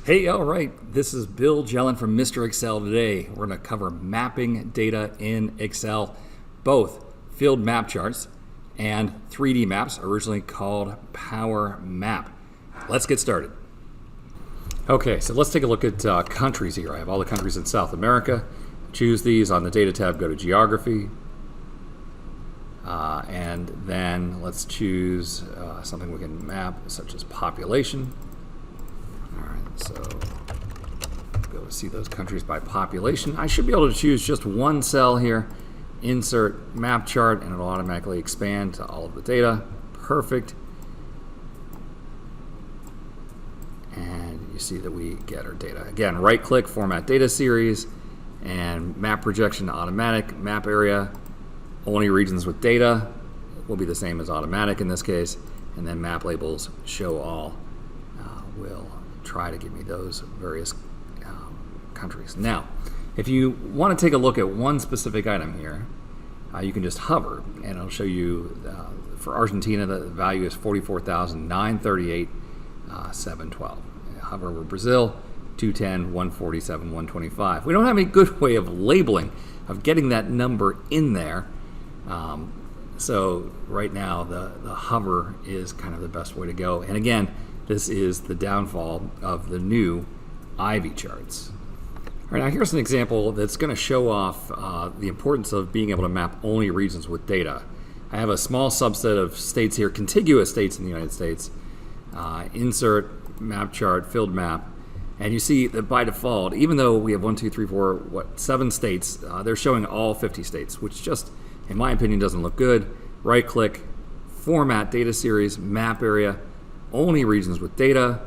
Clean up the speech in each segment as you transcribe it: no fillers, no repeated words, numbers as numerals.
Hey, all right, this is Bill Jelen from Mr. Excel. Today we're going to cover mapping data in Excel, both field map charts and 3D maps, originally called Power Map. Let's get started. Okay, so let's take a look at countries here. I have all the countries in South America. Choose these on the Data tab, go to Geography, and then let's choose something we can map, such as population. So go see those countries by population. I should be able to choose just one cell here, insert map chart, and it'll automatically expand to all of the data. Perfect. And you see that we get our data. Again, right click, format data series, and map projection to automatic, map area, only regions with data will be the same as automatic in this case, and then map labels, show all will try to give me those various countries. Now, if you want to take a look at one specific item here, you can just hover, and it'll show you for Argentina the value is 44,938,712. Hover over Brazil, 210, 147, 125. We don't have any good way of labeling, of getting that number in there. So right now the hover is kind of the best way to go. And again, this is the downfall of the new Ivy charts. All right, now here's an example that's going to show off the importance of being able to map only regions with data. I have a small subset of states here, contiguous states in the United States. Insert map chart, field map, and you see that by default, even though we have 7 states, they're showing all 50 states, which just, in my opinion, doesn't look good. Right click, format data series, map area, only regions with data,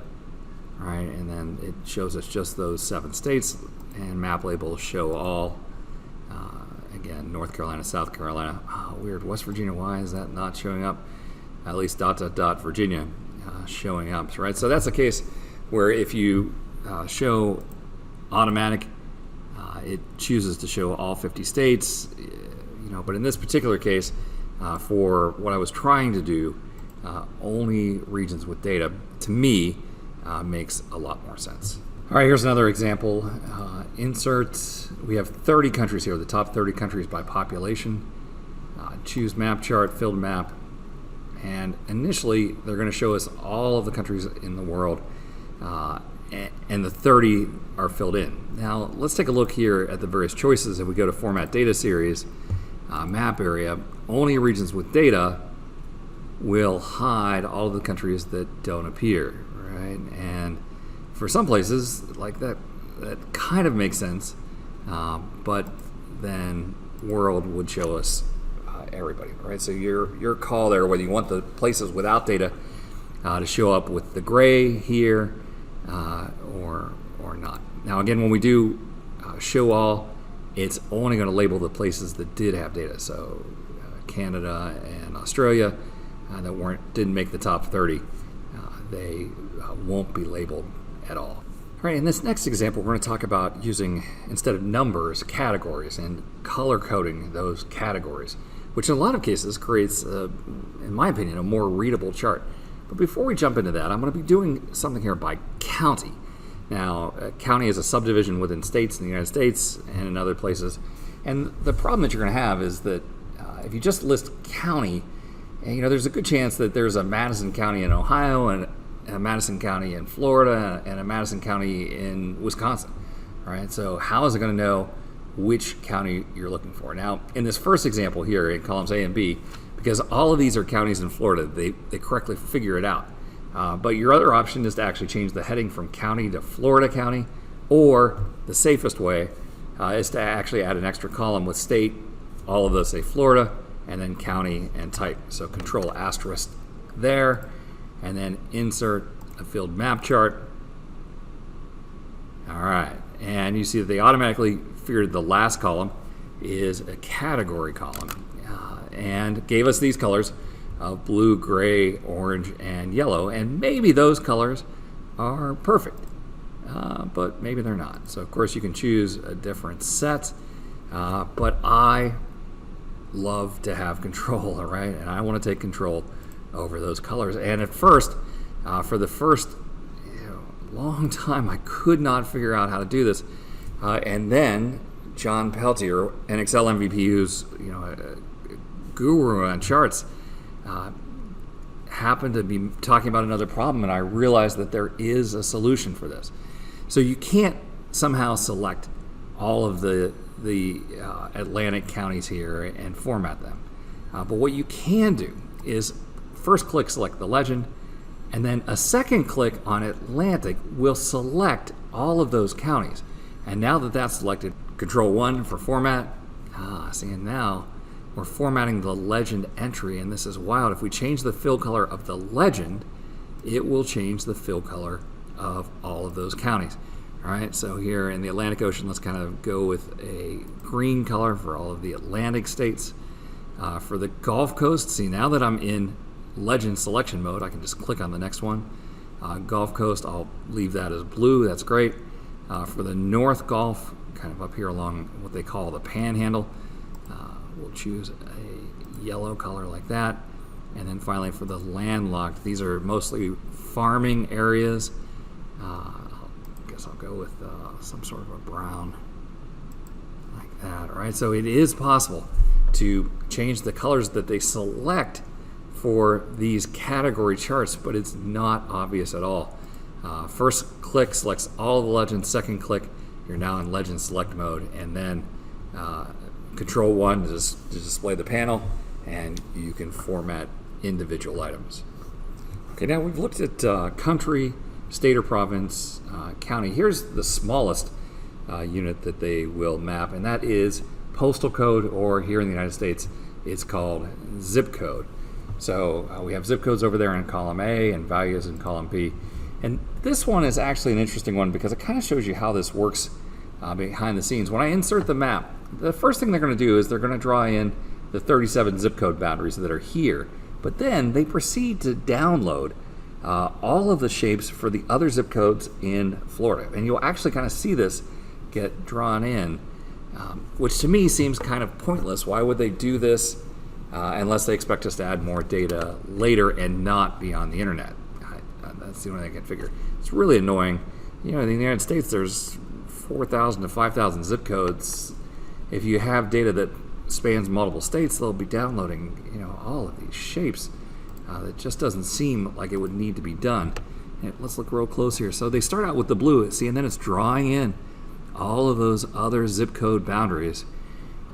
all right, and then it shows us just those 7 states, and map labels show all. Again, North Carolina, South Carolina. Oh, weird, West Virginia, why is that not showing up? At least ... Virginia showing up, right? So that's a case where if you show automatic, it chooses to show all 50 states, but in this particular case, for what I was trying to do, only regions with data, to me, makes a lot more sense. All right, here's another example. Insert, we have 30 countries here, the top 30 countries by population. Choose map chart, field map, and initially they're going to show us all of the countries in the world, and the 30 are filled in. Now, let's take a look here at the various choices. If we go to format data series, map area, only regions with data will hide all of the countries that don't appear, right? And for some places, like that kind of makes sense, but then world would show us everybody, right? So your call there, whether you want the places without data to show up with the gray here or not. Now again, when we do show all, it's only going to label the places that did have data. So Canada and Australia that didn't make the top 30, they won't be labeled at all. All right, in this next example, we're going to talk about using, instead of numbers, categories, and color coding those categories, which in a lot of cases creates, in my opinion, a more readable chart. But before we jump into that, I'm going to be doing something here by county. Now, county is a subdivision within states in the United States and in other places. And the problem that you're going to have is that if you just list county, there's a good chance that there's a Madison County in Ohio and a Madison County in Florida and a Madison County in Wisconsin, right? So how is it going to know which county you're looking for? Now, in this first example here in columns A and B, because all of these are counties in Florida, they correctly figure it out. But your other option is to actually change the heading from county to Florida County, or the safest way is to actually add an extra column with state, all of those say Florida, and then county and type. So control asterisk there, and then insert a field map chart. All right, and you see that they automatically figured the last column is a category column and gave us these colors of blue, gray, orange, and yellow, and maybe those colors are perfect, but maybe they're not. So of course you can choose a different set, but I love to have control, all right? And I want to take control over those colors. And at first, for the first long time I could not figure out how to do this. And then John Peltier, an Excel MVP who's a guru on charts, happened to be talking about another problem, and I realized that there is a solution for this. So you can't somehow select all of the Atlantic counties here and format them. But what you can do is first click select the legend, and then a second click on Atlantic will select all of those counties. And now that that's selected, Control 1 for format. See, and now we're formatting the legend entry, and this is wild. If we change the fill color of the legend, it will change the fill color of all of those counties. All right, so here in the Atlantic Ocean, let's kind of go with a green color for all of the Atlantic states. For the Gulf Coast, see, now that I'm in legend selection mode, I can just click on the next one. Gulf Coast, I'll leave that as blue. That's great. For the North Gulf, kind of up here along what they call the panhandle, we'll choose a yellow color like that. And then finally for the landlocked, these are mostly farming areas. I guess I'll go with some sort of a brown like that. All right, so it is possible to change the colors that they select for these category charts, but it's not obvious at all. First click selects all the legends. Second click, you're now in legend select mode, and then Control 1 to display the panel, and you can format individual items. Okay, now we've looked at country, state or province, county. Here's the smallest unit that they will map, and that is postal code, or here in the United States, it's called zip code. So we have zip codes over there in column A and values in column B. And this one is actually an interesting one because it kind of shows you how this works behind the scenes. When I insert the map, the first thing they're going to do is they're going to draw in the 37 zip code boundaries that are here. But then they proceed to download all of the shapes for the other zip codes in Florida. And you'll actually kind of see this get drawn in, which to me seems kind of pointless. Why would they do this unless they expect us to add more data later and not be on the internet? That's the only thing I can figure. It's really annoying. In the United States, there's 4,000 to 5,000 zip codes. If you have data that spans multiple states, they'll be downloading, all of these shapes. That just doesn't seem like it would need to be done. And let's look real close here. So they start out with the blue, see, and then it's drawing in all of those other zip code boundaries.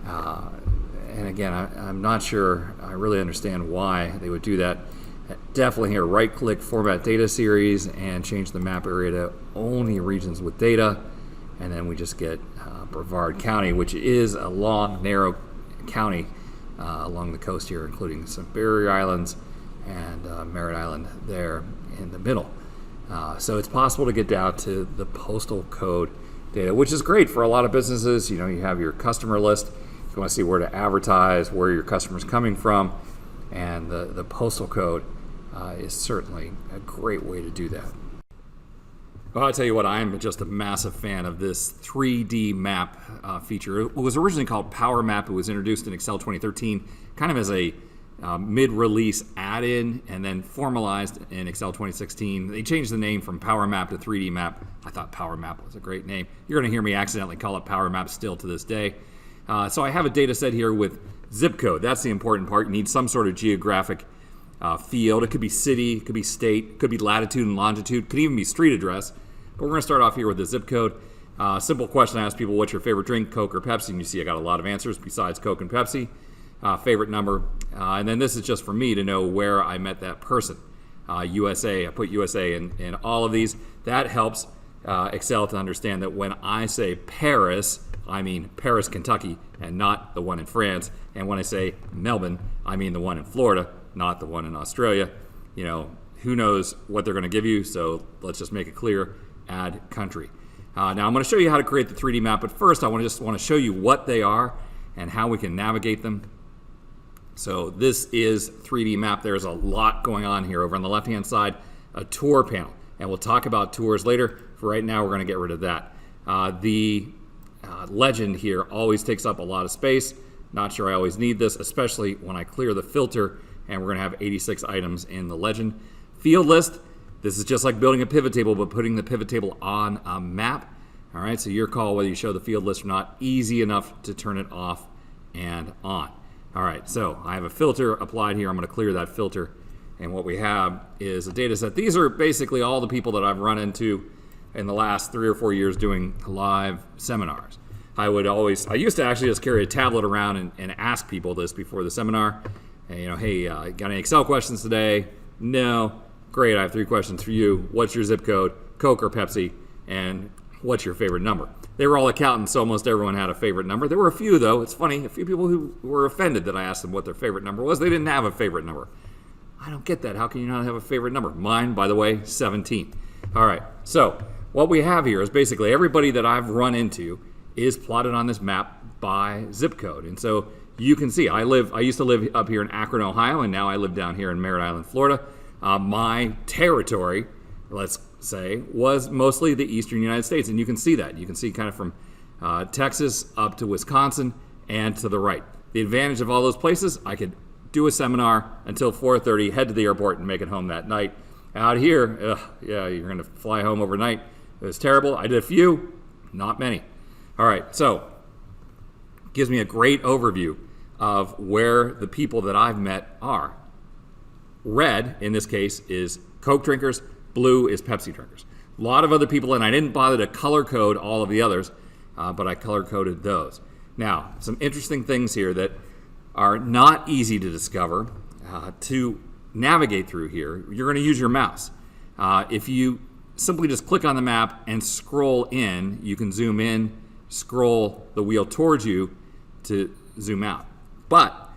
And again, I'm not sure I really understand why they would do that. Definitely here, right-click Format Data Series and change the map area to only regions with data. And then we just get Brevard County, which is a long, narrow county along the coast here, including some barrier islands and Merritt Island there in the middle. So it's possible to get down to the postal code data, which is great for a lot of businesses. You have your customer list. You want to see where to advertise, where your customer's coming from, and the postal code is certainly a great way to do that. Well, I'll tell you what, I'm just a massive fan of this 3D map feature. It was originally called Power Map. It was introduced in Excel 2013, kind of as a mid-release add-in, and then formalized in Excel 2016. They changed the name from Power Map to 3D Map. I thought Power Map was a great name. You're going to hear me accidentally call it Power Map still to this day. So I have a data set here with zip code. That's the important part. You need some sort of geographic field. It could be city, it could be state, it could be latitude and longitude, it could even be street address. But we're going to start off here with the zip code. Simple question I ask people, what's your favorite drink, Coke or Pepsi? And you see I got a lot of answers besides Coke and Pepsi. Favorite number. And then this is just for me to know where I met that person. USA, I put USA in all of these. That helps Excel to understand that when I say Paris, I mean Paris, Kentucky, and not the one in France. And when I say Melbourne, I mean the one in Florida, not the one in Australia. Who knows what they're going to give you, so let's just make it clear, add country. Now I'm going to show you how to create the 3D map, but first I want to show you what they are and how we can navigate them. So this is 3D map. There's a lot going on here. Over on the left-hand side, a tour panel, and we'll talk about tours later. For right now, we're going to get rid of that. The legend here always takes up a lot of space. Not sure I always need this, especially when I clear the filter, and we're going to have 86 items in the legend. Field list, This is just like building a pivot table, but putting the pivot table on a map. All right, so your call whether you show the field list or not, easy enough to turn it off and on. All right, so I have a filter applied here. I'm going to clear that filter. And what we have is a data set. These are basically all the people that I've run into in the last 3 or 4 years doing live seminars. I used to actually just carry a tablet around and ask people this before the seminar. And, hey, got any Excel questions today? No. Great, I have 3 questions for you. What's your zip code, Coke or Pepsi, and what's your favorite number? They were all accountants, so almost everyone had a favorite number. There were a few, though. It's funny, a few people who were offended that I asked them what their favorite number was. They didn't have a favorite number. I don't get that. How can you not have a favorite number? Mine, by the way, 17. All right, so what we have here is basically everybody that I've run into is plotted on this map by zip code. And so you can see, I used to live up here in Akron, Ohio, and now I live down here in Merritt Island, Florida. My territory, let's say, was mostly the eastern United States, and you can see that. You can see kind of from Texas up to Wisconsin and to the right. The advantage of all those places, I could do a seminar until 4:30, head to the airport, and make it home that night. Out here, you're going to fly home overnight. It was terrible. I did a few, not many. All right, so gives me a great overview of where the people that I've met are. Red, in this case, is Coke drinkers. Blue is Pepsi drinkers. A lot of other people, and I didn't bother to color code all of the others, but I color coded those. Now, some interesting things here that are not easy to discover, to navigate through here. You're going to use your mouse. If you simply just click on the map and scroll in, you can zoom in, scroll the wheel towards you to zoom out. But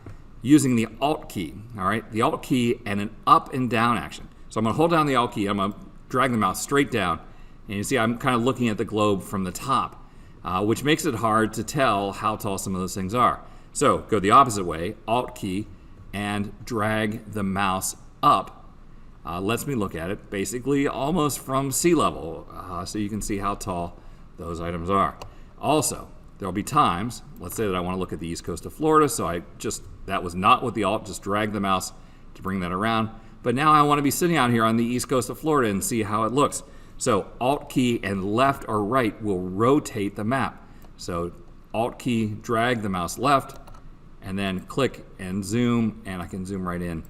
using the Alt key, all right, the Alt key and an up and down action. So I'm going to hold down the Alt key, I'm going to drag the mouse straight down, and you see I'm kind of looking at the globe from the top, which makes it hard to tell how tall some of those things are. So go the opposite way, Alt key, and drag the mouse up. Lets me look at it basically almost from sea level, so you can see how tall those items are. Also, there'll be times, let's say that I want to look at the east coast of Florida, so that was not with the Alt, just drag the mouse to bring that around. But now I want to be sitting out here on the east coast of Florida and see how it looks. So Alt key and left or right will rotate the map. So Alt key, drag the mouse left, and then click and zoom, and I can zoom right in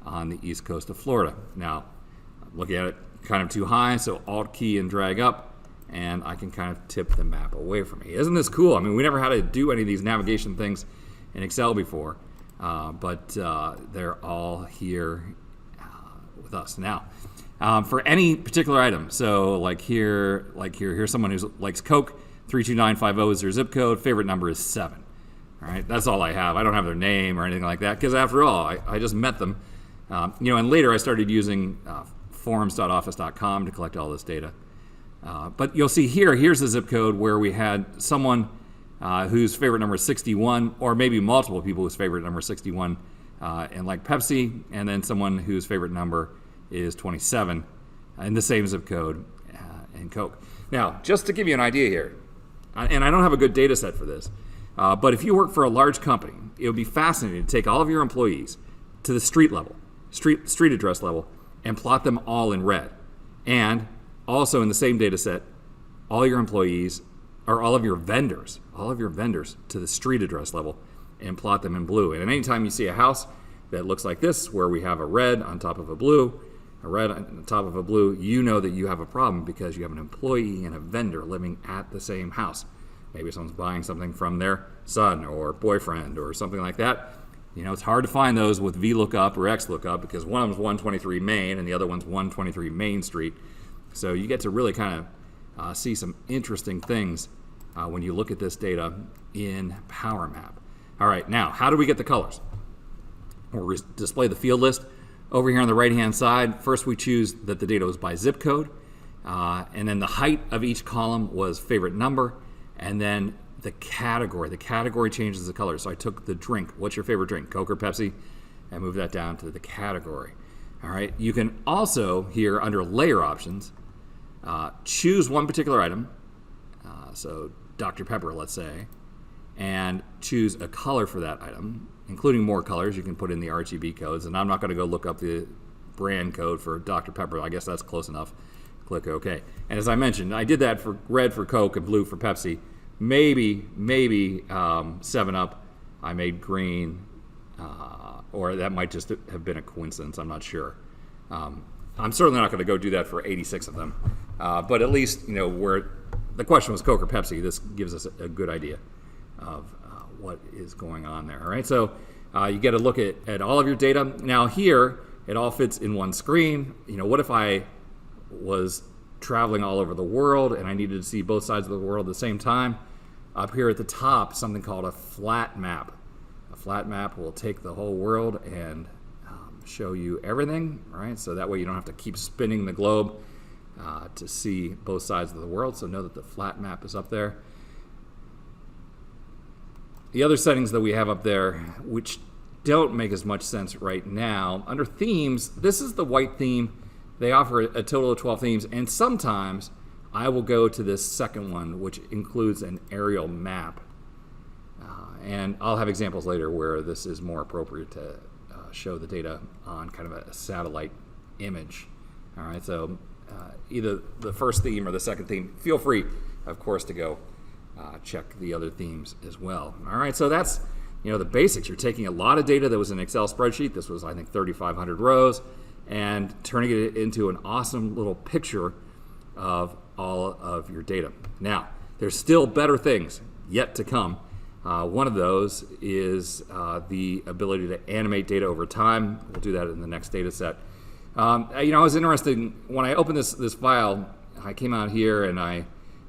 on the east coast of Florida. Now, I'm looking at it kind of too high, so Alt key and drag up, and I can kind of tip the map away from me. Isn't this cool? I mean, we never had to do any of these navigation things in Excel before, but they're all here with us now. For any particular item, so like here's someone who likes Coke, 32950 is their zip code, favorite number is 7. All right, that's all I have. I don't have their name or anything like that, because after all, I just met them. And later I started using forums.office.com to collect all this data. But you'll see here's the zip code where we had someone whose favorite number is 61, or maybe multiple people whose favorite number is 61, and like Pepsi, and then someone whose favorite number is 27, in the same zip code, and Coke. Now, just to give you an idea here, and I don't have a good data set for this, but if you work for a large company, it would be fascinating to take all of your employees to the street level, street address level, and plot them all in red. And also in the same data set, all your employees, or all of your vendors to the street address level, and plot them in blue. And anytime you see a house that looks like this, where we have a red on top of a blue, a red on top of a blue, you know that you have a problem because you have an employee and a vendor living at the same house. Maybe someone's buying something from their son or boyfriend or something like that. It's hard to find those with VLOOKUP or XLOOKUP because one of them's 123 Main and the other one's 123 Main Street. So you get to really kind of see some interesting things when you look at this data in Power Map. All right, now, how do we get the colors? We'll display the field list. Over here on the right-hand side, first we choose that the data was by zip code, and then the height of each column was favorite number, and then the category. The category changes the color. So I took the drink. What's your favorite drink, Coke or Pepsi? And moved that down to the category. All right. You can also, here under layer options, choose one particular item. So Dr. Pepper, let's say, and choose a color for that item, including more colors. You can put in the RGB codes, and I'm not going to go look up the brand code for Dr. Pepper. I guess that's close enough. Click OK. And as I mentioned, I did that for red for Coke and blue for Pepsi. Maybe 7-Up I made green, or that might just have been a coincidence. I'm not sure. I'm certainly not going to go do that for 86 of them. But at least, where the question was Coke or Pepsi, this gives us a good idea of what is going on there. All right, so you get a look at all of your data. Now here, it all fits in one screen. What if I was traveling all over the world and I needed to see both sides of the world at the same time? Up here at the top, something called a flat map. A flat map will take the whole world and show you everything, right? So that way you don't have to keep spinning the globe to see both sides of the world. So know that the flat map is up there. The other settings that we have up there, which don't make as much sense right now, under themes, this is the white theme. They offer a total of 12 themes, and sometimes I will go to this second one, which includes an aerial map. And I'll have examples later where this is more appropriate to show the data on kind of a satellite image. All right, so either the first theme or the second theme, feel free, of course, to go check the other themes as well. All right, so that's the basics. You're taking a lot of data that was in an Excel spreadsheet. This was, I think, 3,500 rows, and turning it into an awesome little picture of all of your data. Now, there's still better things yet to come. One of those is the ability to animate data over time. We'll do that in the next data set. I was interested when I opened this file. I came out here and I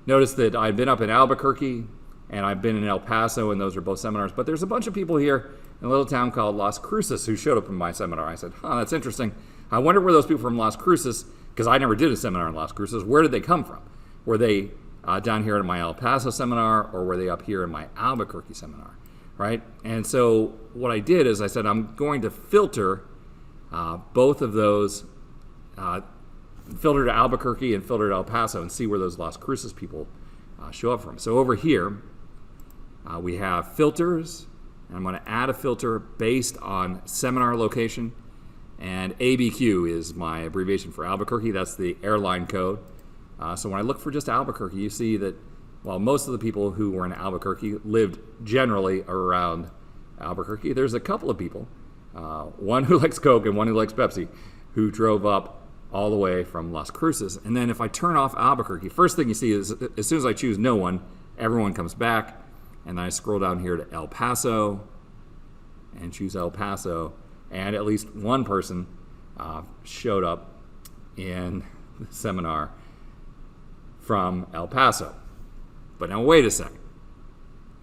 noticed that I'd been up in Albuquerque and I've been in El Paso, and those are both seminars. But there's a bunch of people here in a little town called Las Cruces who showed up in my seminar. I said, that's interesting. I wonder where those people from Las Cruces, because I never did a seminar in Las Cruces, where did they come from? Were they down here in my El Paso seminar, or were they up here in my Albuquerque seminar, right? And so what I did is I said, I'm going to filter both of those, filter to Albuquerque and filter to El Paso, and see where those Las Cruces people show up from. So over here, we have filters, and I'm going to add a filter based on seminar location, and ABQ is my abbreviation for Albuquerque. That's the airline code. So when I look for just Albuquerque, you see that while most of the people who were in Albuquerque lived generally around Albuquerque, there's a couple of people, one who likes Coke and one who likes Pepsi, who drove up all the way from Las Cruces. And then if I turn off Albuquerque, first thing you see is as soon as I choose no one, everyone comes back. And then I scroll down here to El Paso and choose El Paso, and at least one person showed up in the seminar from El Paso. But now wait a second.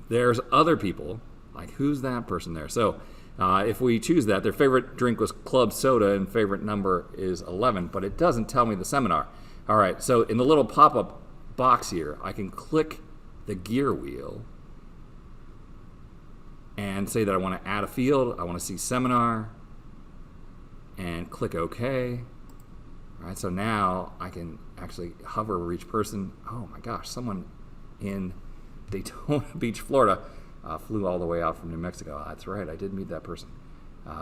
There's other people, like who's that person there? So if we choose that, their favorite drink was club soda and favorite number is 11, but it doesn't tell me the seminar. All right, so in the little pop-up box here, I can click the gear wheel and say that I want to add a field, I want to see seminar, and click OK. All right, so now I can actually hover over each person. Oh my gosh, someone in Daytona Beach, Florida flew all the way out from New Mexico. That's right, I did meet that person.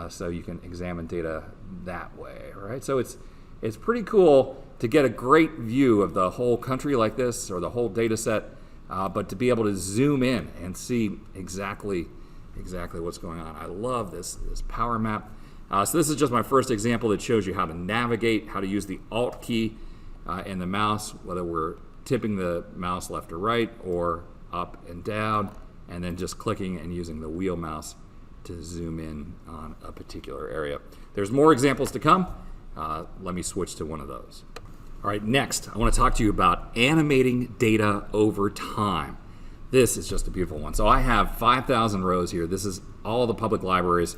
So you can examine data that way, right? So it's pretty cool to get a great view of the whole country like this, or the whole data set, but to be able to zoom in and see exactly what's going on. I love this power map. So this is just my first example that shows you how to navigate, how to use the Alt key in the mouse, whether we're tipping the mouse left or right, or up and down, and then just clicking and using the wheel mouse to zoom in on a particular area. There's more examples to come. Let me switch to one of those. All right, next, I want to talk to you about animating data over time. This is just a beautiful one. So I have 5,000 rows here. This is all the public libraries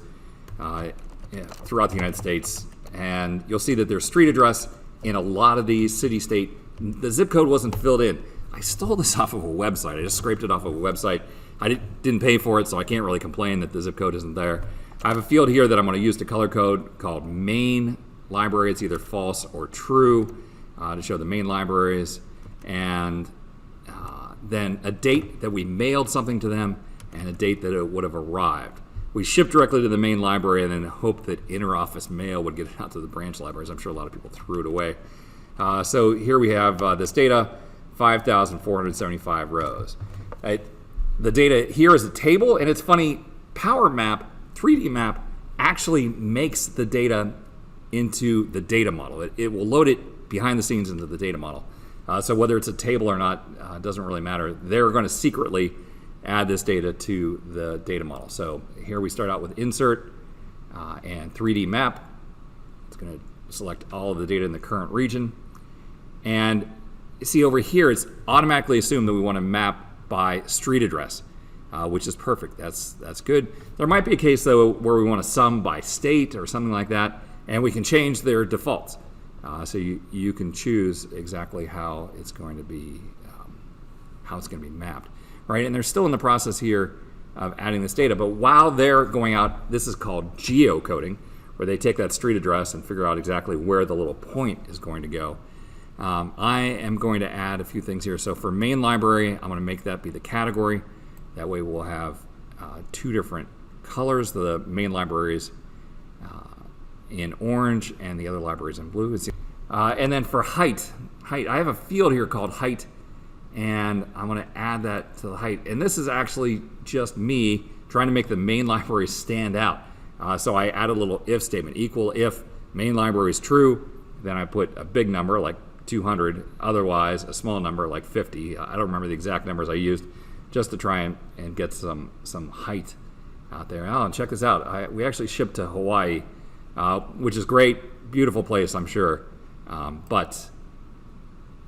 throughout the United States. And you'll see that there's street address in a lot of these, city, state. The zip code wasn't filled in. I stole this off of a website. I just scraped it off of a website. I didn't pay for it, so I can't really complain that the zip code isn't there. I have a field here that I'm going to use to color code called main library. It's either false or true to show the main libraries. And then a date that we mailed something to them and a date that it would have arrived. we ship directly to the main library and then hope that inter-office mail would get it out to the branch libraries. I'm sure a lot of people threw it away. So here we have this data, 5,475 rows. The data here is a table, and it's funny, Power Map, 3D Map, actually makes the data into the data model. It will load it behind the scenes into the data model. So whether it's a table or not doesn't really matter. They're going to secretly add this data to the data model. So here we start out with insert and 3D map. It's going to select all of the data in the current region. And you see over here, it's automatically assumed that we want to map by street address, which is perfect. That's good. There might be a case, though, where we want to sum by state or something like that, and we can change their defaults. So you can choose exactly how it's going to be mapped, right? And they're still in the process here of adding this data. But while they're going out, this is called geocoding, where they take that street address and figure out exactly where the little point is going to go. I am going to add a few things here. So for main library, I'm going to make that be the category. That way we'll have two different colors. The main libraries in orange and the other libraries in blue. And then for height, I have a field here called height, and I'm going to add that to the height. And this is actually just me trying to make the main library stand out. So I add a little if statement, equal if main library is true, then I put a big number like 200, otherwise a small number like 50. I don't remember the exact numbers I used, just to try and get some height out there. Oh, and check this out. We actually shipped to Hawaii, which is great, beautiful place, I'm sure, but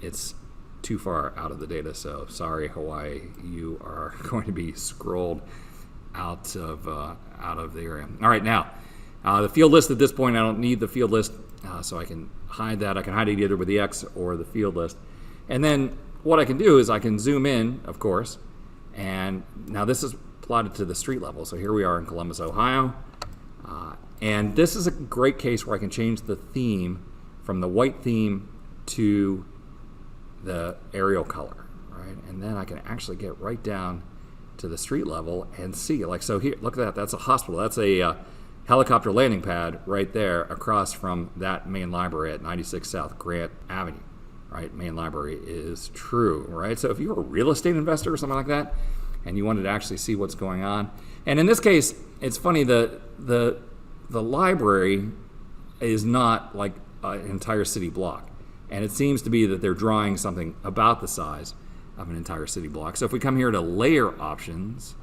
it's too far out of the data, so sorry, Hawaii, you are going to be scrolled out of the area. All right, now, the field list at this point, I don't need the field list, so I can hide that. I can hide it either with the X or the field list. And then what I can do is I can zoom in, of course, and now this is plotted to the street level. So here we are in Columbus, Ohio. And this is a great case where I can change the theme from the white theme to the aerial color, right? And then I can actually get right down to the street level and see, like, so here, look at that, that's a hospital. That's a helicopter landing pad right there across from that main library at 96 South Grant Avenue, right? Main library is true, right? So if you're a real estate investor or something like that, and you wanted to actually see what's going on, and in this case, it's funny, the library is not like an entire city block, and it seems to be that they're drawing something about the size of an entire city block. So if we come here to layer options,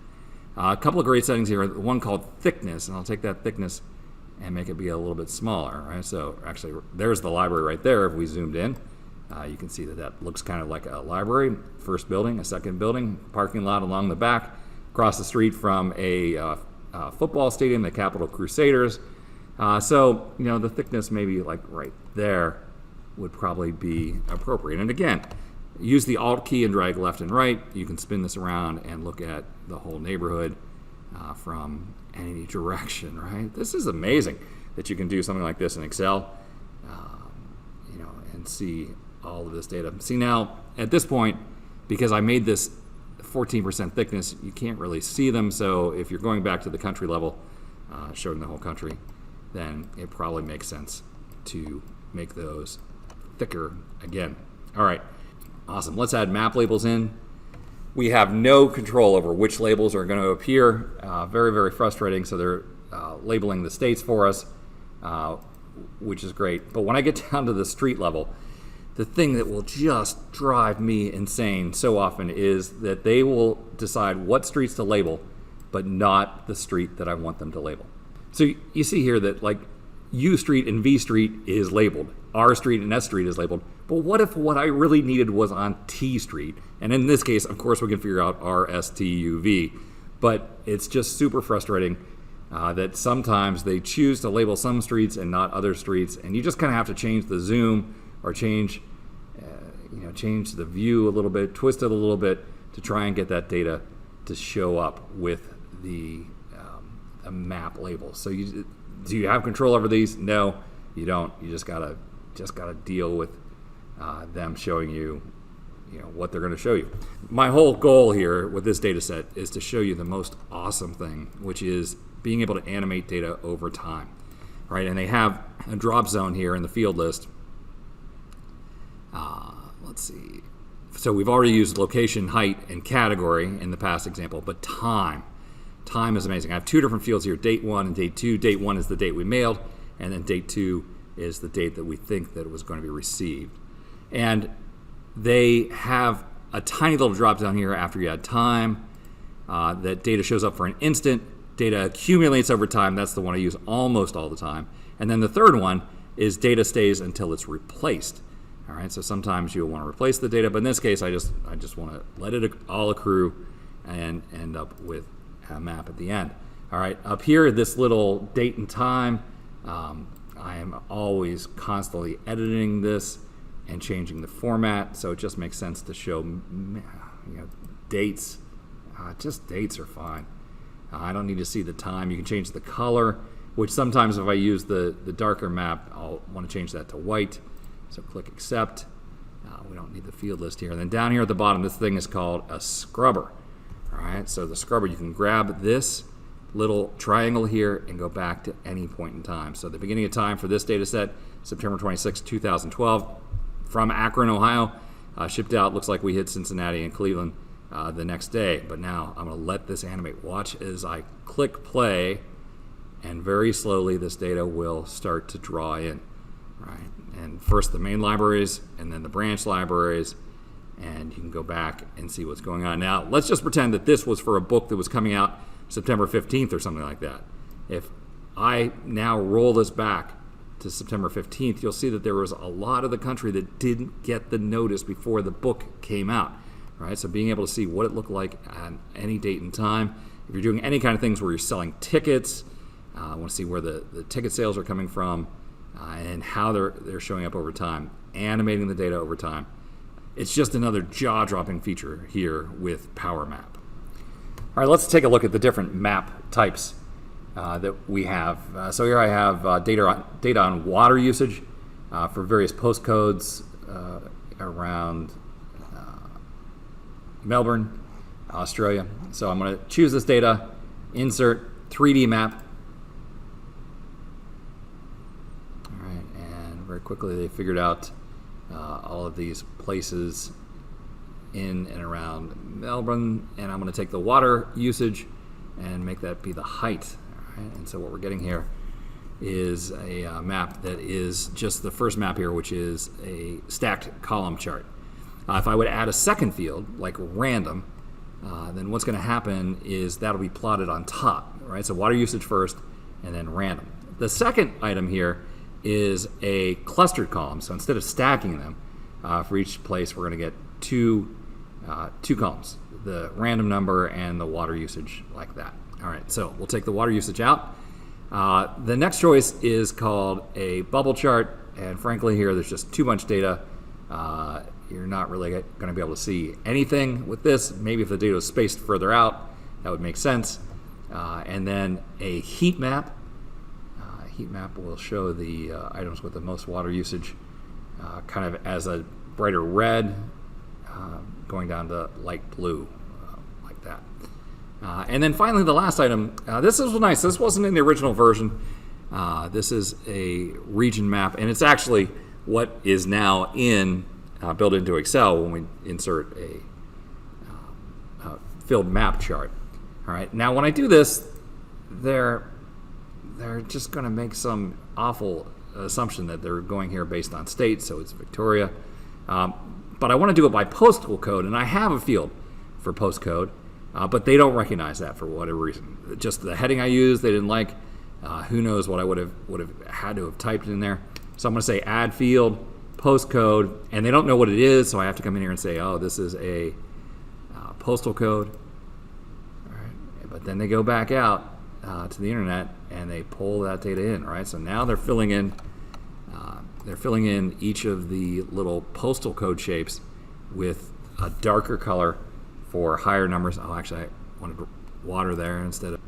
a couple of great settings here, one called thickness, and I'll take that thickness and make it be a little bit smaller, right? So actually, there's the library right there. If we zoomed in, you can see that looks kind of like a library, first building, a second building, parking lot along the back, across the street from a football stadium, the Capital Crusaders. So, you know, the thickness maybe like right there would probably be appropriate. And again, use the Alt key and drag left and right. You can spin this around and look at the whole neighborhood from any direction, right? This is amazing that you can do something like this in Excel, you know, and see all of this data. See, now, at this point, because I made this 14% thickness, you can't really see them. So if you're going back to the country level, showing the whole country, then it probably makes sense to make those thicker again. All right, awesome. Let's add map labels in. We have no control over which labels are going to appear. Very, very frustrating. So they're labeling the states for us, which is great. But when I get down to the street level, the thing that will just drive me insane so often is that they will decide what streets to label, but not the street that I want them to label. So you see here that like U Street and V Street is labeled, R Street and S Street is labeled, but what if what I really needed was on T Street? And in this case, of course, we can figure out R, S, T, U, V, but it's just super frustrating that sometimes they choose to label some streets and not other streets, and you just kind of have to change the zoom or change the view a little bit, twist it a little bit to try and get that data to show up with the map labels. So do you have control over these? No, you don't. You just gotta deal with them showing you, what they're going to show you. My whole goal here with this data set is to show you the most awesome thing, which is being able to animate data over time, right? And they have a drop zone here in the field list. Let's see. So we've already used location, height, and category in the past example, but time. Time is amazing. I have two different fields here, date 1 and date 2. Date 1 is the date we mailed, and then date 2 is the date that we think that it was going to be received. And they have a tiny little drop down here after you add time. That data shows up for an instant. Data accumulates over time. That's the one I use almost all the time. And then the third one is data stays until it's replaced. All right, so sometimes you'll want to replace the data, but in this case, I just want to let it all accrue and end up with a map at the end. All right, up here, this little date and time, I am always constantly editing this and changing the format, so it just makes sense to show dates. Just dates are fine. I don't need to see the time. You can change the color, which sometimes if I use the darker map, I'll want to change that to white. So click accept. We don't need the field list here. And then down here at the bottom, this thing is called a scrubber. All right, so the scrubber, you can grab this little triangle here and go back to any point in time. So the beginning of time for this data set, September 26, 2012, from Akron, Ohio, shipped out. Looks like we hit Cincinnati and Cleveland the next day. But now I'm going to let this animate. Watch as I click play, and very slowly this data will start to draw in. Right, and first the main libraries, and then the branch libraries, and you can go back and see what's going on. Now, let's just pretend that this was for a book that was coming out September 15th or something like that. If I now roll this back to September 15th, you'll see that there was a lot of the country that didn't get the notice before the book came out. Right, so being able to see what it looked like at any date and time. If you're doing any kind of things where you're selling tickets, I want to see where the ticket sales are coming from, and how they're showing up over time, animating the data over time. It's just another jaw-dropping feature here with Power Map. All right, let's take a look at the different map types that we have. So here I have data on water usage for various postcodes around Melbourne, Australia. So I'm going to choose this data, insert 3D map. Very quickly they figured out all of these places in and around Melbourne, and I'm going to take the water usage and make that be the height. All right? And so what we're getting here is a map that is just the first map here, which is a stacked column chart. If I would add a second field, like random, then what's going to happen is that'll be plotted on top. Right? So water usage first, and then random. The second item here is a clustered column. So instead of stacking them for each place, we're going to get two columns, the random number and the water usage, like that. All right, so we'll take the water usage out. The next choice is called a bubble chart, and frankly here there's just too much data. You're not really going to be able to see anything with this. Maybe if the data was spaced further out, that would make sense. And then a heat map. Heat map will show the items with the most water usage kind of as a brighter red going down to light blue, like that. And then finally the last item, this is nice. This wasn't in the original version. This is a region map, and it's actually what is now built into Excel when we insert a filled map chart. All right, now when I do this, they're just going to make some awful assumption that they're going here based on state, so it's Victoria. But I want to do it by postal code, and I have a field for postcode, but they don't recognize that for whatever reason. Just the heading I used, they didn't like. Who knows what I would have had to have typed in there. So I'm going to say add field, postcode, and they don't know what it is, so I have to come in here and say, oh, this is a postal code. All right. But then they go back out to the internet and they pull that data in, right? So now they're filling in each of the little postal code shapes with a darker color for higher numbers. Oh, actually, I wanted water there instead of.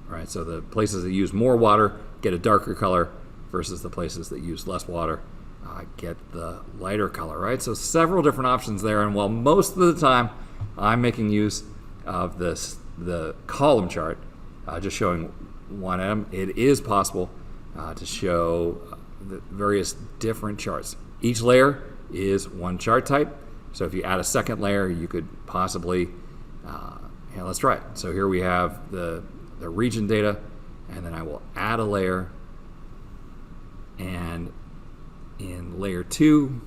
All right, so the places that use more water get a darker color versus the places that use less water get the lighter color, right? So several different options there, and while most of the time I'm making use of the column chart, just showing one item. It is possible to show the various different charts. Each layer is one chart type. So if you add a second layer, you could possibly, let's try it. So here we have the region data, and then I will add a layer. And in layer 2,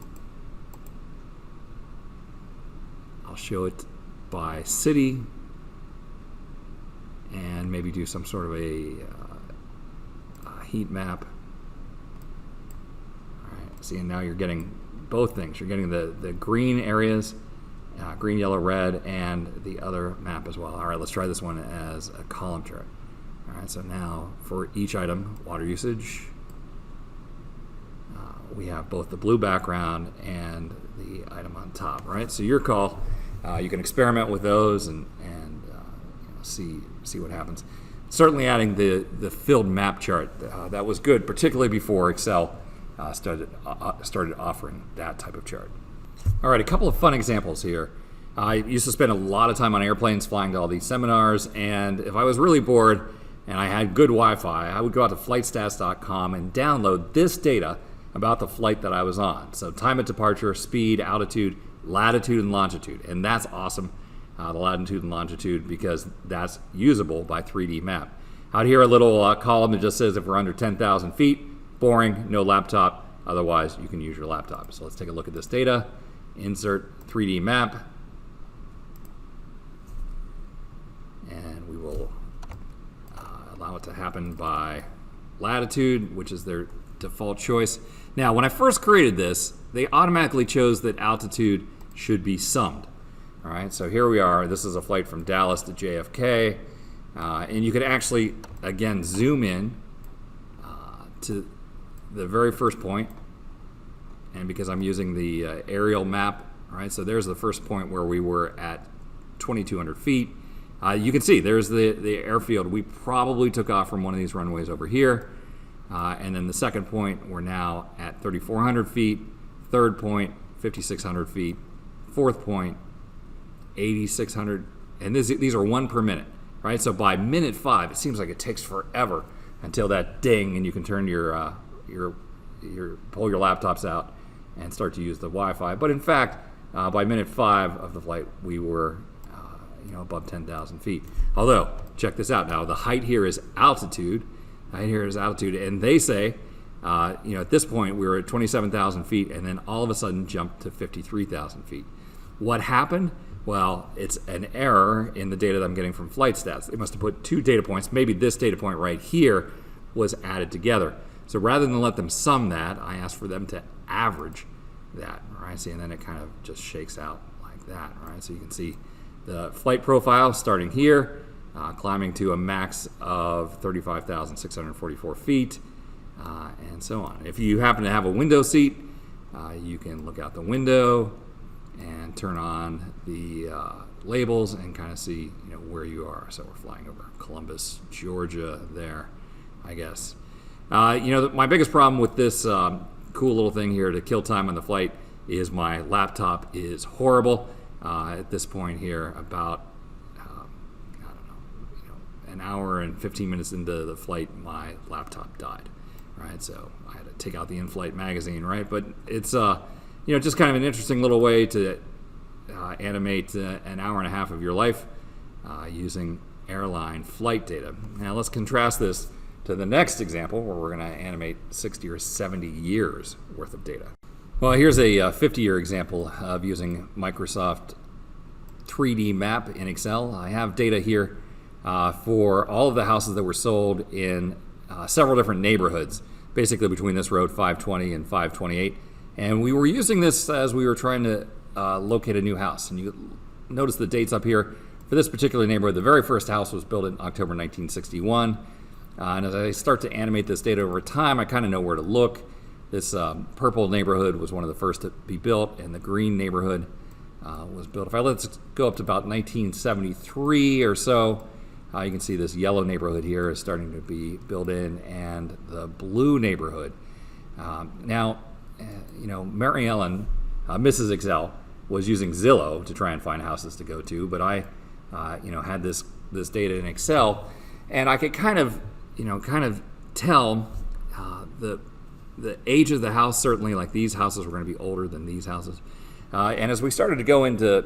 I'll show it by city and maybe do some sort of a heat map. All right, see, and now you're getting both things. You're getting the green areas, green, yellow, red, and the other map as well. All right, let's try this one as a column chart. All right, so now for each item, water usage, we have both the blue background and the item on top, right? So your call. You can experiment with those and see what happens. Certainly adding the filled map chart, that was good, particularly before Excel started offering that type of chart. All right, a couple of fun examples here. I used to spend a lot of time on airplanes flying to all these seminars, and if I was really bored and I had good Wi-Fi, I would go out to flightstats.com and download this data about the flight that I was on. So time of departure, speed, altitude, latitude, and longitude. And that's awesome, the latitude and longitude, because that's usable by 3D map. Out here, a little column that just says if we're under 10,000 feet, boring, no laptop. Otherwise, you can use your laptop. So let's take a look at this data. Insert 3D map. And we will allow it to happen by latitude, which is their default choice. Now, when I first created this, they automatically chose that altitude should be summed. All right, so here we are. This is a flight from Dallas to JFK. And you could actually, again, zoom in to the very first point. And because I'm using the aerial map, all right, so there's the first point where we were at 2,200 feet. You can see there's the airfield. We probably took off from one of these runways over here. And then the second point, we're now at 3,400 feet. Third point, 5,600 feet. Fourth point, 8,600. And these are 1 per minute, right? So by minute 5, it seems like it takes forever until that ding, and you can turn pull your laptops out and start to use the Wi-Fi. But in fact, by minute 5 of the flight, we were above 10,000 feet. Although, check this out now. The height here is altitude. And they say, at this point we were at 27,000 feet, and then all of a sudden jumped to 53,000 feet. What happened? Well, it's an error in the data that I'm getting from flight stats. They must have put 2 data points. Maybe this data point right here was added together. So rather than let them sum that, I asked for them to average that. Right? See, and then it kind of just shakes out like that. Right? So you can see the flight profile starting here. Climbing to a max of 35,644 feet, and so on. If you happen to have a window seat, you can look out the window and turn on the labels and kind of see where you are. So we're flying over Columbus, Georgia there, I guess. My biggest problem with this cool little thing here to kill time on the flight is my laptop is horrible. At this point here, about an hour and 15 minutes into the flight, my laptop died, right? So I had to take out the in-flight magazine, right? But it's, just kind of an interesting little way to animate an hour and a half of your life using airline flight data. Now let's contrast this to the next example where we're going to animate 60 or 70 years worth of data. Well, here's a 50-year example of using Microsoft 3D Map in Excel. I have data here for all of the houses that were sold in several different neighborhoods, basically between this road 520 and 528. And we were using this as we were trying to locate a new house. And you notice the dates up here. For this particular neighborhood, the very first house was built in October 1961. And as I start to animate this data over time, I kind of know where to look. This purple neighborhood was one of the first to be built, and the green neighborhood was built. If let's go up to about 1973 or so, you can see this yellow neighborhood here is starting to be built in, and the blue neighborhood. Now, Mary Ellen, Mrs. Excel, was using Zillow to try and find houses to go to, but I, had this data in Excel, And I could kind of tell the age of the house. Certainly, like these houses were going to be older than these houses. And as we started to go into,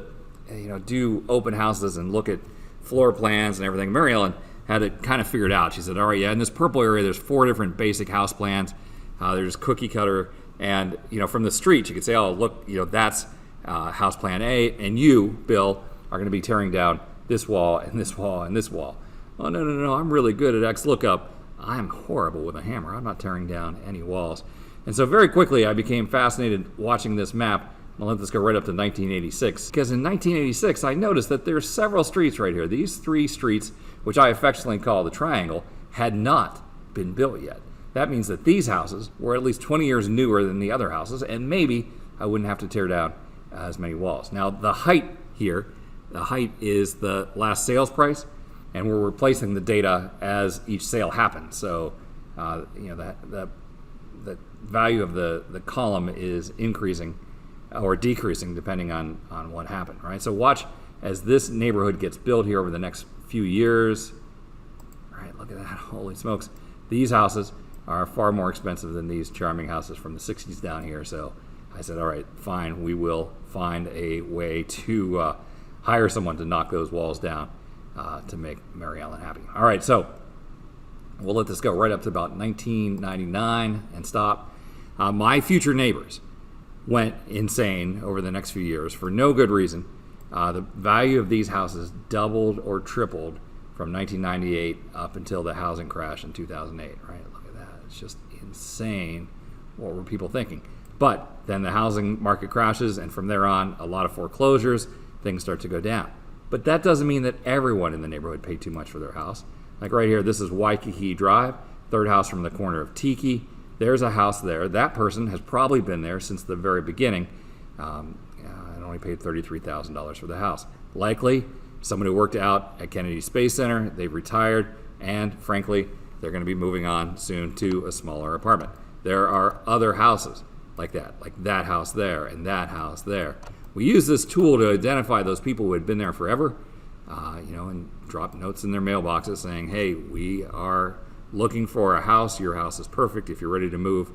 do open houses and look at floor plans and everything, Mary Ellen had it kind of figured out. She said, all right, yeah, in this purple area, there's 4 different basic house plans. There's cookie cutter. And, from the street, you could say, oh, look, that's house plan A. And you, Bill, are going to be tearing down this wall and this wall and this wall. Oh, no, I'm really good at X lookup. I'm horrible with a hammer. I'm not tearing down any walls. And so very quickly, I became fascinated watching this map. I'll let this go right up to 1986. Because in 1986, I noticed that there's several streets right here. These 3 streets, which I affectionately call the triangle, had not been built yet. That means that these houses were at least 20 years newer than the other houses, and maybe I wouldn't have to tear down as many walls. Now, the height here, the height is the last sales price, and we're replacing the data as each sale happens. So, the value of the column is increasing or decreasing depending on what happened, right? So watch as this neighborhood gets built here over the next few years. All right, look at that, holy smokes. These houses are far more expensive than these charming houses from the 60s down here. So I said, all right, fine, we will find a way to hire someone to knock those walls down to make Mary Ellen happy. All right, so we'll let this go right up to about 1999 and stop. My future neighbors went insane over the next few years for no good reason. The value of these houses doubled or tripled from 1998 up until the housing crash in 2008, right? Look at that. It's just insane. What were people thinking? But then the housing market crashes, and from there on, a lot of foreclosures, things start to go down. But that doesn't mean that everyone in the neighborhood paid too much for their house. Like right here, this is Waikiki Drive, third house from the corner of Tiki. There's a house there. That person has probably been there since the very beginning and only paid $33,000 for the house. Likely, someone who worked out at Kennedy Space Center, they've retired, and frankly, they're going to be moving on soon to a smaller apartment. There are other houses like that house there and that house there. We use this tool to identify those people who had been there forever, and drop notes in their mailboxes saying, hey, we are looking for a house. Your house is perfect. If you're ready to move,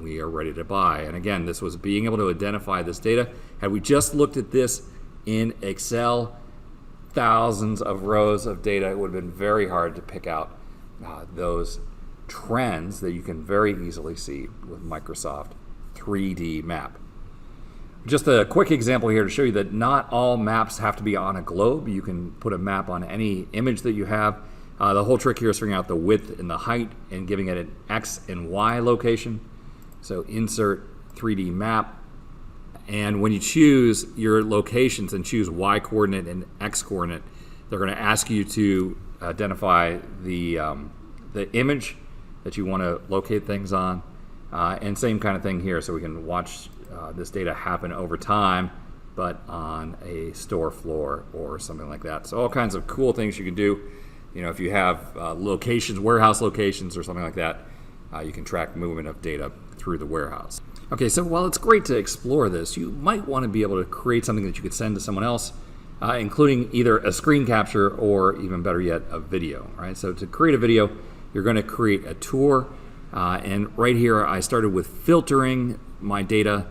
we are ready to buy. And again, this was being able to identify this data. Had we just looked at this in Excel, thousands of rows of data, it would have been very hard to pick out those trends that you can very easily see with Microsoft 3D Map. Just a quick example here to show you that not all maps have to be on a globe. You can put a map on any image that you have. The whole trick here is figuring out the width and the height and giving it an X and Y location. So insert 3D map. And when you choose your locations and choose Y coordinate and X coordinate, they're going to ask you to identify the image that you want to locate things on. And same kind of thing here, so we can watch this data happen over time, but on a store floor or something like that. So all kinds of cool things you can do. If you have locations, warehouse locations or something like that, you can track movement of data through the warehouse. Okay, so while it's great to explore this, you might want to be able to create something that you could send to someone else, including either a screen capture or even better yet, a video, right? So to create a video, you're going to create a tour. And right here, I started with filtering my data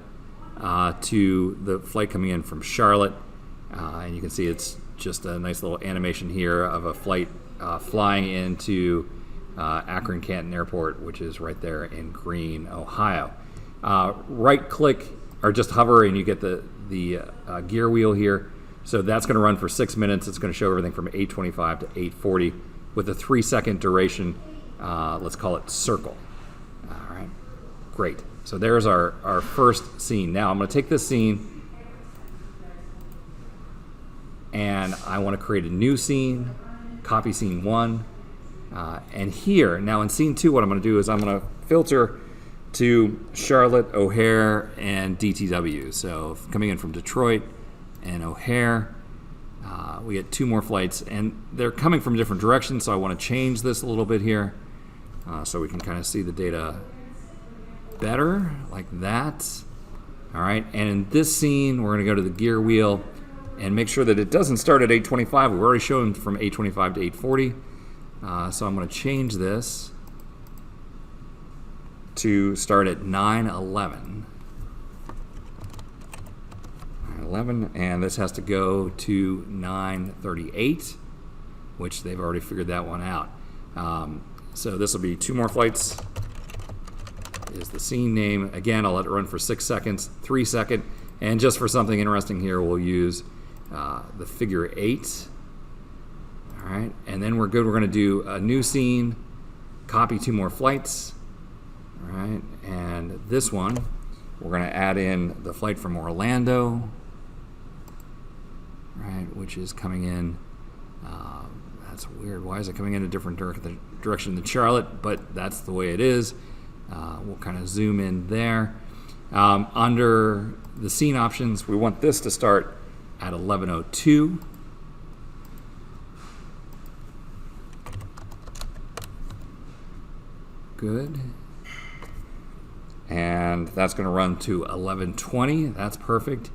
to the flight coming in from Charlotte. And you can see it's just a nice little animation here of a flight flying into Akron Canton Airport, which is right there in Greene, Ohio. Right click or just hover and you get the gear wheel here. So that's going to run for 6 minutes. It's going to show everything from 8:25 to 8:40 with a 3-second duration. Let's call it circle. All right, great. So there's our first scene. Now I'm going to take this scene and I want to create a new scene, copy scene 1. And here, now in scene 2, what I'm going to do is I'm going to filter to Charlotte, O'Hare, and DTW. So coming in from Detroit and O'Hare, we get 2 more flights, and they're coming from different directions, so I want to change this a little bit here so we can kind of see the data better, like that. All right, and in this scene, we're going to go to the gear wheel and make sure that it doesn't start at 8:25. We've already shown from 8:25 to 8:40. So I'm going to change this to start at 9:11. 9:11, and this has to go to 9:38, which they've already figured that one out. So this will be 2 more flights. Is the scene name. Again, I'll let it run for 6 seconds, 3 second, and just for something interesting here, we'll use the figure 8. All right, and then we're good. We're going to do a new scene, copy 2 more flights. All right, and this one, we're going to add in the flight from Orlando, right, which is coming in. That's weird. Why is it coming in a different direction than Charlotte? But that's the way it is. We'll kind of zoom in there. Under the scene options, we want this to start at 11:02. Good. And that's going to run to 11:20. That's perfect.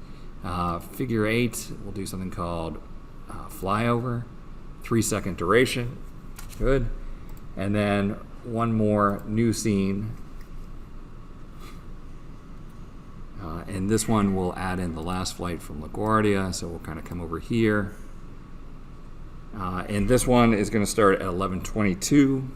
Figure 8, we'll do something called flyover. 3 second duration. Good. And then one more new scene. And this one will add in the last flight from LaGuardia, so we'll kind of come over here. And this one is going to start at 11:22.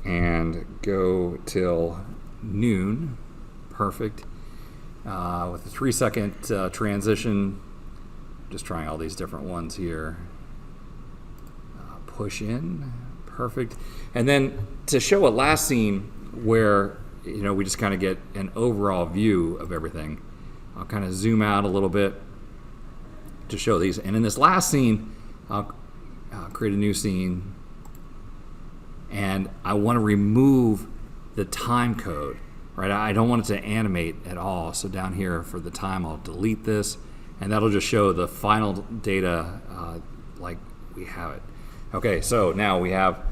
And go till noon. Perfect. With the 3 second transition, just trying all these different ones here. Push in. Perfect. And then to show a last scene where we just kind of get an overall view of everything, I'll kind of zoom out a little bit to show these. And in this last scene, I'll create a new scene. And I want to remove the time code, right? I don't want it to animate at all. So down here for the time, I'll delete this, and that'll just show the final data like we have it. Okay, so now we have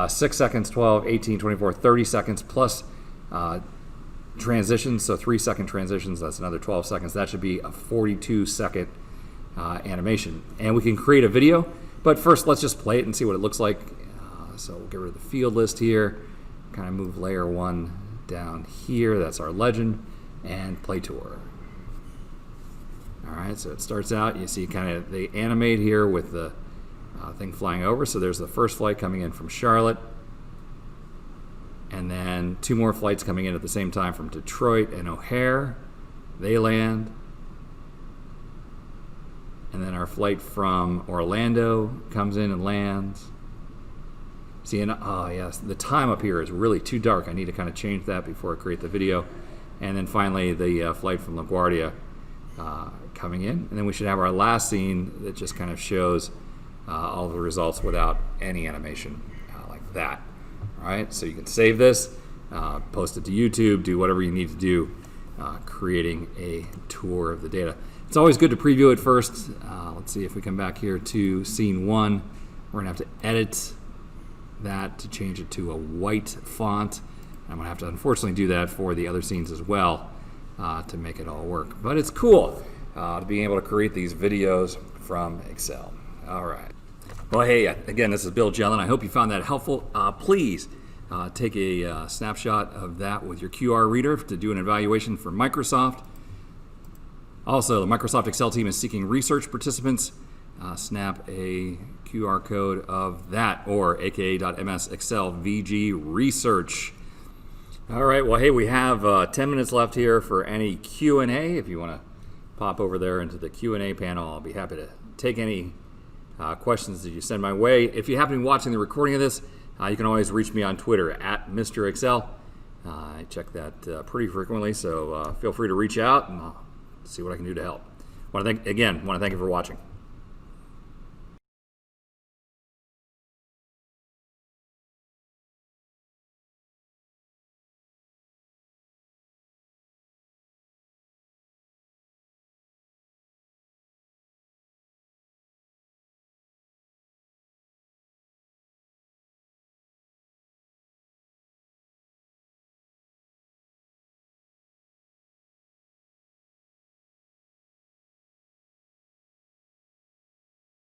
6 seconds, 12, 18, 24, 30 seconds plus transitions. So 3 second transitions, that's another 12 seconds. That should be a 42 second animation. And we can create a video, but first let's just play it and see what it looks like. So we'll get rid of the field list here, kind of move layer 1 down here. That's our legend, and play tour. All right, so it starts out, you see kind of they animate here with the thing flying over. So there's the first flight coming in from Charlotte, and then 2 more flights coming in at the same time from Detroit and O'Hare. They land. And then our flight from Orlando comes in and lands. See, and yes, the time up here is really too dark. I need to kind of change that before I create the video. And then finally, the flight from LaGuardia coming in. And then we should have our last scene that just kind of shows all the results without any animation like that. All right, so you can save this, post it to YouTube, do whatever you need to do, creating a tour of the data. It's always good to preview it first. Let's see if we come back here to scene 1. We're going to have to edit that to change it to a white font. I'm going to have to unfortunately do that for the other scenes as well to make it all work. But it's cool to be able to create these videos from Excel. All right. Well, hey, again, this is Bill Jelen. I hope you found that helpful. Please take a snapshot of that with your QR reader to do an evaluation for Microsoft. Also, the Microsoft Excel team is seeking research participants. Snap a QR code of that or aka.ms Excel VG Research. All right, well, hey, we have 10 minutes left here for any Q&A. If you want to pop over there into the Q&A panel, I'll be happy to take any questions that you send my way. If you happen to be watching the recording of this, you can always reach me on Twitter at Mr. Excel. I check that pretty frequently, so feel free to reach out and I'll see what I can do to help. Want to thank you for watching.